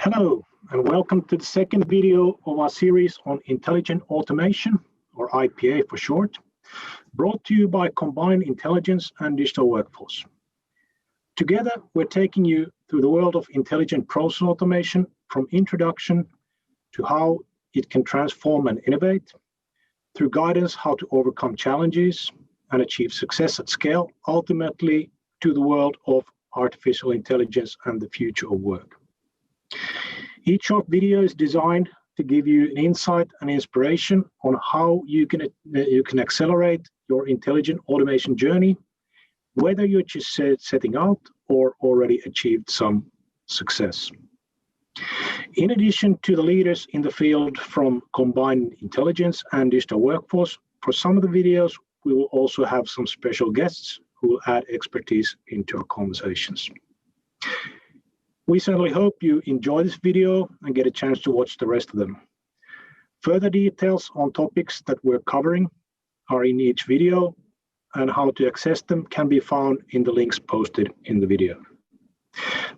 Hello, and welcome to the second video of our series on intelligent automation, or IPA for short, brought to you by Combined Intelligence and Digital Workforce. Together, we're taking you through the world of intelligent process automation, from introduction to how it can transform and innovate, through guidance how to overcome challenges and achieve success at scale, ultimately to the world of artificial intelligence and the future of work. Each short video is designed to give you an insight and inspiration on how you can accelerate your intelligent automation journey, whether you're just setting out or already achieved some success. In addition to the leaders in the field from Combined Intelligence and Digital Workforce, for some of the videos, we will also have some special guests who will add expertise into our conversations. We certainly hope you enjoy this video and get a chance to watch the rest of them. Further details on topics that we're covering are in each video, and how to access them can be found in the links posted in the video.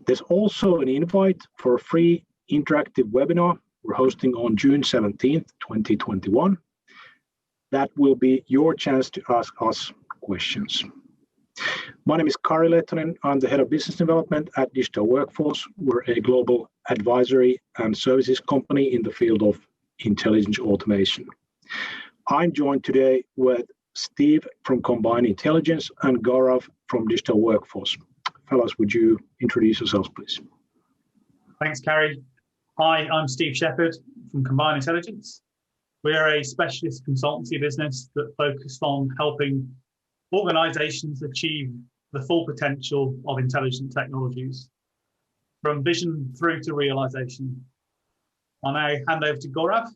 There's also an invite for a free interactive webinar we're hosting on June 17th, 2021. That will be your chance to ask us questions. My name is Karri Lehtonen. I'm the Head of Business Development at Digital Workforce. We're a global advisory and services company in the field of intelligent automation. I'm joined today with Steve from Combined Intelligence and Gaurav from Digital Workforce. Fellas, would you introduce yourselves, please? Thanks, Karri. Hi, I'm Steve Sheppard from Combined Intelligence. We're a specialist consultancy business that focused on helping organizations achieve the full potential of intelligent technologies, from vision through to realization. I'll now hand over to Gaurav.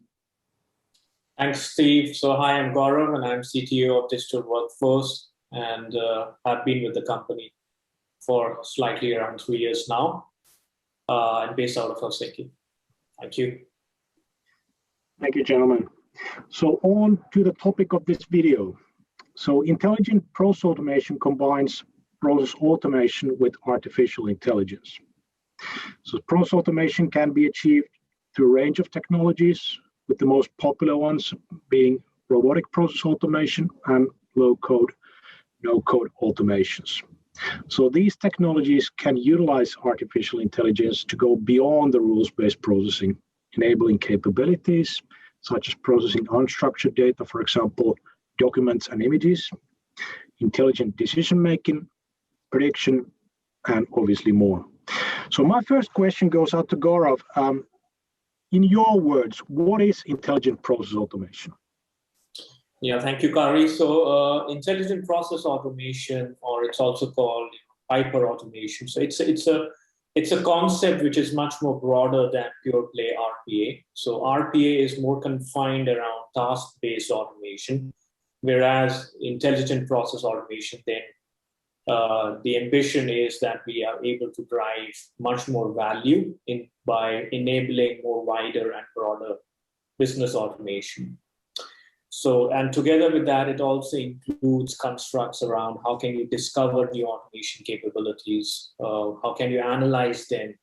Thanks, Steve. So hi, I'm Gaurav, and I'm CTO of Digital Workforce, and I've been with the company for slightly around 3 years now. I'm based out of Helsinki. Thank you. Thank you, gentlemen. So on to the topic of this video. So intelligent process automation combines process automation with artificial intelligence. So process automation can be achieved through a range of technologies, with the most popular ones being robotic process automation and low-code, no-code automations. So these technologies can utilize artificial intelligence to go beyond the rules-based processing, enabling capabilities such as processing unstructured data, for example, documents and images, intelligent decision-making, prediction, and obviously more. So my first question goes out to Gaurav. In your words, what is intelligent process automation? Yeah, thank you, Karri. So intelligent process automation, or it's also called hyper automation. So it's a concept which is much more broader than pure play RPA. So RPA is more confined around task-based automation, whereas intelligent process automation, then the ambition is that we are able to drive much more value by enabling more wider and broader business automation. So, and together with that, it also includes constructs around how can you discover new automation capabilities, how can you analyze them,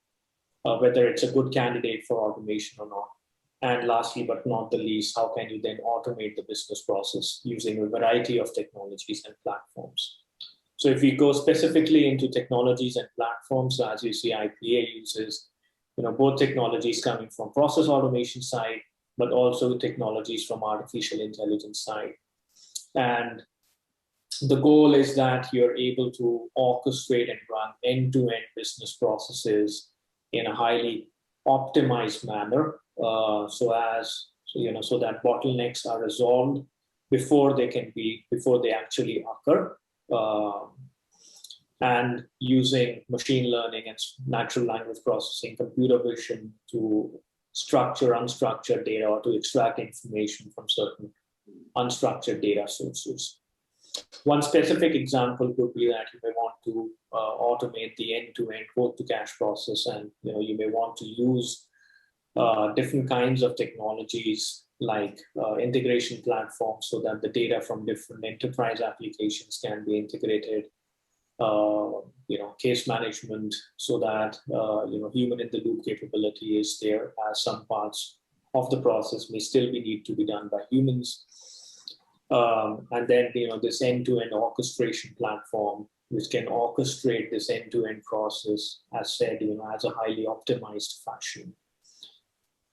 whether it's a good candidate for automation or not. And lastly, but not the least, how can you then automate the business process using a variety of technologies and platforms? So if we go specifically into technologies and platforms, so as you see, IPA uses both technologies coming from process automation side, but also technologies from artificial intelligence side. And the goal is that you're able to orchestrate and run end-to-end business processes in a highly optimized manner, so that bottlenecks are resolved before they actually occur, and using machine learning and natural language processing, computer vision to structure unstructured data or to extract information from certain unstructured data sources. One specific example could be that you may want to automate the end-to-end quote-to-cash process, and you may want to use different kinds of technologies like integration platforms so that the data from different enterprise applications can be integrated case management, so that human in the loop capability is there, as some parts of the process may still need to be done by humans. And then this end-to-end orchestration platform, which can orchestrate this end-to-end process, as said, as a highly optimized fashion.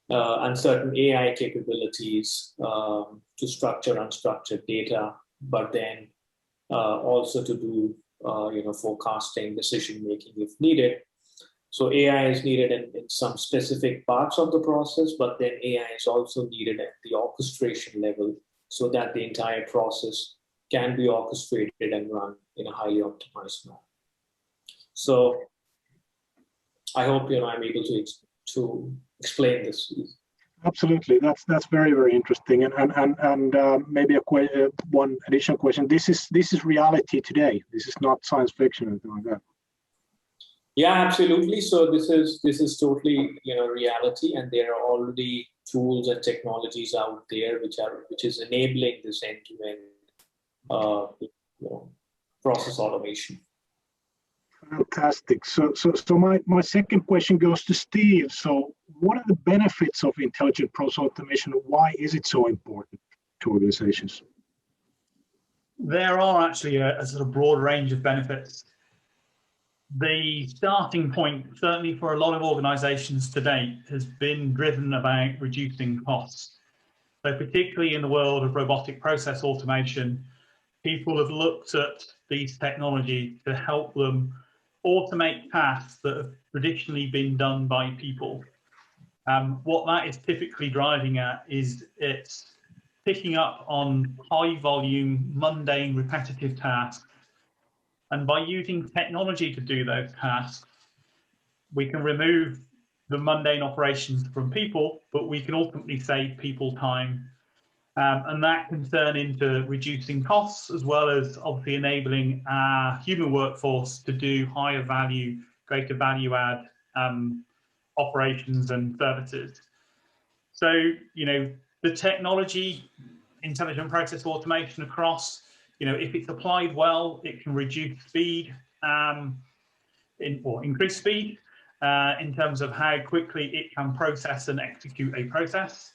And certain AI capabilities to structure unstructured data, but then also to do forecasting, decision making if needed. So AI is needed in some specific parts of the process, but then AI is also needed at the orchestration level, so that the entire process can be orchestrated and run in a highly optimized manner. So I hope I'm able to explain this. Absolutely, that's very, very interesting. And maybe one additional question. This is reality today. This is not science fiction or anything like that. Yeah, absolutely. So this is totally reality, and there are already tools and technologies out there which is enabling this end-to-end process automation. Fantastic. So my second question goes to Steve. So what are the benefits of intelligent process automation? Why is it so important to organizations? There are actually a sort of broad range of benefits. The starting point, certainly for a lot of organizations to date, has been driven about reducing costs. So particularly in the world of robotic process automation, people have looked at these technologies to help them automate tasks that have traditionally been done by people. What that is typically driving at is it's picking up on high volume, mundane, repetitive tasks. And by using technology to do those tasks, we can remove the mundane operations from people, but we can ultimately save people time. And that can turn into reducing costs, as well as obviously enabling our human workforce to do higher value, greater value add operations and services. So, the technology, intelligent process automation across, if it's applied well, it can reduce speed or increase speed in terms of how quickly it can process and execute a process.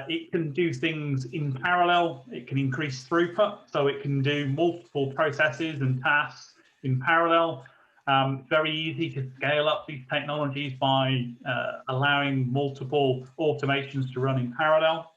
It can do things in parallel. It can increase throughput, so it can do multiple processes and tasks in parallel. Very easy to scale up these technologies by allowing multiple automations to run in parallel.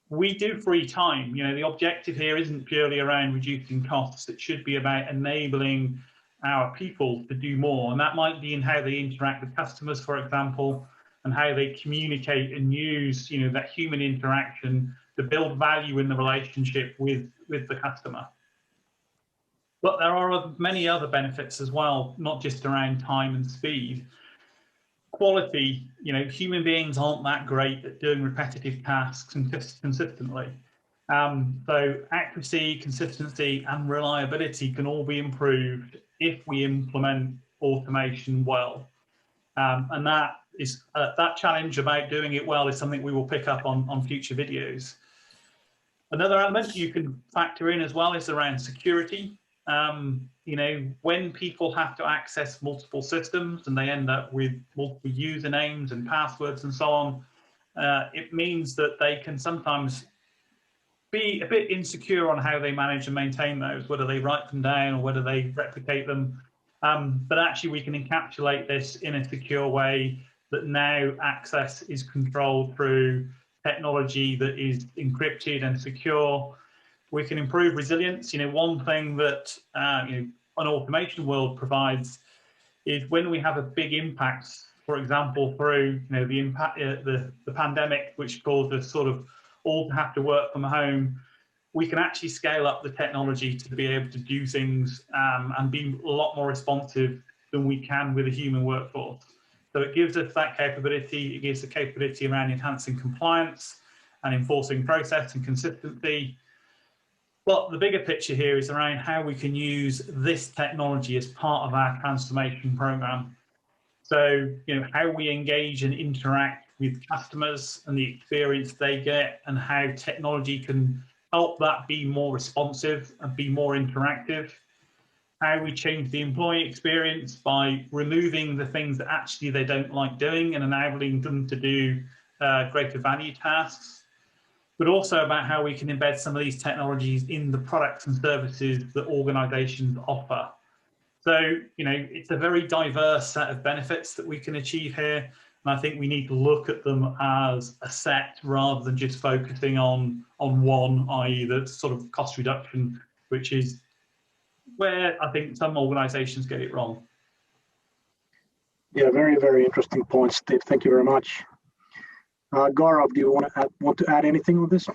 We do free time. The objective here isn't purely around reducing costs. It should be about enabling our people to do more. And that might be in how they interact with customers, for example, and how they communicate and use that human interaction to build value in the relationship with the customer. But there are many other benefits as well, not just around time and speed. Quality, human beings aren't that great at doing repetitive tasks and consistently. So accuracy, consistency, and reliability can all be improved if we implement automation well. And that challenge about doing it well is something we will pick up on future videos. Another element you can factor in as well is around security. When people have to access multiple systems and they end up with multiple usernames and passwords and so on, it means that they can sometimes be a bit insecure on how they manage and maintain those, whether they write them down or whether they replicate them. But actually, we can encapsulate this in a secure way that now access is controlled through technology that is encrypted and secure. We can improve resilience. One thing that an automation world provides is when we have a big impact, for example, through the impact, the pandemic, which caused us sort of all to have to work from home, we can actually scale up the technology to be able to do things and be a lot more responsive than we can with a human workforce. So it gives us that capability. It gives the capability around enhancing compliance and enforcing process and consistency. But the bigger picture here is around how we can use this technology as part of our transformation program. So, how we engage and interact with customers and the experience they get, and how technology can help that be more responsive and be more interactive. how we change the employee experience by removing the things that actually they don't like doing and enabling them to do greater value tasks, but also about how we can embed some of these technologies in the products and services that organizations offer. So, you know, it's a very diverse set of benefits that we can achieve here. And I think we need to look at them as a set rather than just focusing on one, i.e. the sort of cost reduction, which is where I think some organizations get it wrong. Yeah, very, very interesting point, Steve. Thank you very much. Gaurav, do you want to add anything on this?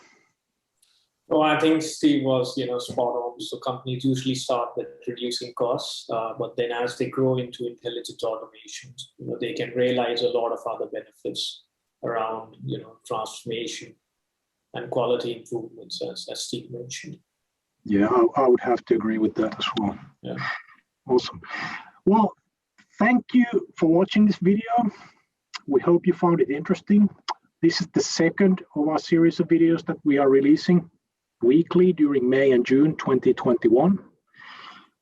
Oh, I think Steve was, spot on. So companies usually start with reducing costs, but then as they grow into intelligent automation, they can realize a lot of other benefits around, transformation and quality improvements, as Steve mentioned. Yeah, I would have to agree with that as well. Yeah. Awesome. Well, thank you for watching this video. We hope you found it interesting. This is the second of our series of videos that we are releasing weekly during May and June 2021.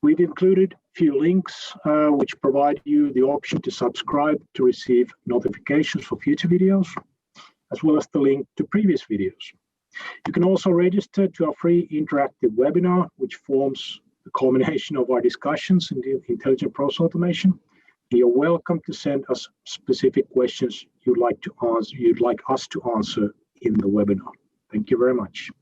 We've included a few links which provide you the option to subscribe to receive notifications for future videos, as well as the link to previous videos. You can also register to our free interactive webinar, which forms the culmination of our discussions in the intelligent process automation. You're welcome to send us specific questions you'd like us to answer in the webinar. Thank you very much.